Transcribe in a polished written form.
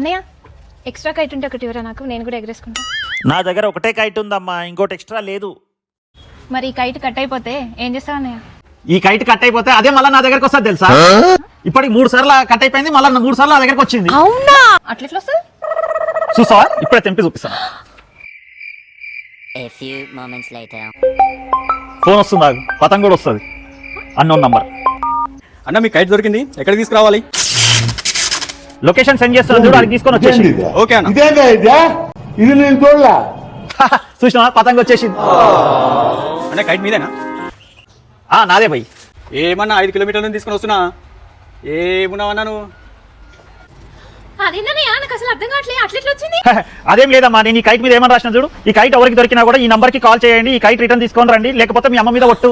అన్నయ్య extra kite ఉంటే ఒకటి ఇవ్వరా నాకు, నేను కూడా ఎగరేసుకుంటా. నా దగ్గర ఒకటే కైట్ ఉందమ్మా, ఇంకోటి ఎక్స్ట్రా లేదు. మరి ఈ కైట్ కట్ అయిపోతే ఏం చేస్తావు అన్నయ్య? ఈ కైట్ కట్ అయిపోతే అదే మళ్ళీ నా దగ్గరకు వస్తుంది తెలుసా. ఇప్పటికి 3 సార్లు కట్ అయిపోయింది, మళ్ళీ 3 సార్లు నా దగ్గరకు వచ్చింది. అవునా? అట్లా వస్తుంది చూసావా, ఇప్పుడే తెంపి చూపిస్తాను. A few moments later. Phone వస్తుంది, నాకు పతంగ్ కూడా వస్తుంది, అన్నోన్ నంబర్. అన్న మీ కైట్ దొరికింది, ఎక్కడికి తీసుకురావాలి? లొకేషన్ సెండ్ చేస్తాను చూడు, అడిగి తీసుకొని వచ్చేసి. ఓకే అన్న. ఇది నేను చూడలా. చూసినా పతంగ్ వచ్చేసింది. అంటే కైట్ మీదేనా? నాదే భయ్. ఏమన్నా 5 కిలోమీటర్ల నుంచి తీసుకొని వస్తున్నా, ఏమున్నావన్నా నువ్వు? అదేందన్నయ్య, నాకు అసలు అర్థం కావట్లేదు, అట్లెట్లా వచ్చింది? అదేం లేదమ్మా, నేను ఈ కైట్ మీద ఏమని రాసిన చూడు. ఈ కైట్ ఎవరికి దొరికినా కూడా ఈ నంబర్ కి కాల్ చేయండి, ఈ కైట్ రిటర్న్ తీసుకొని రండి, లేకపోతే మీ అమ్మ మీద ఒట్టు.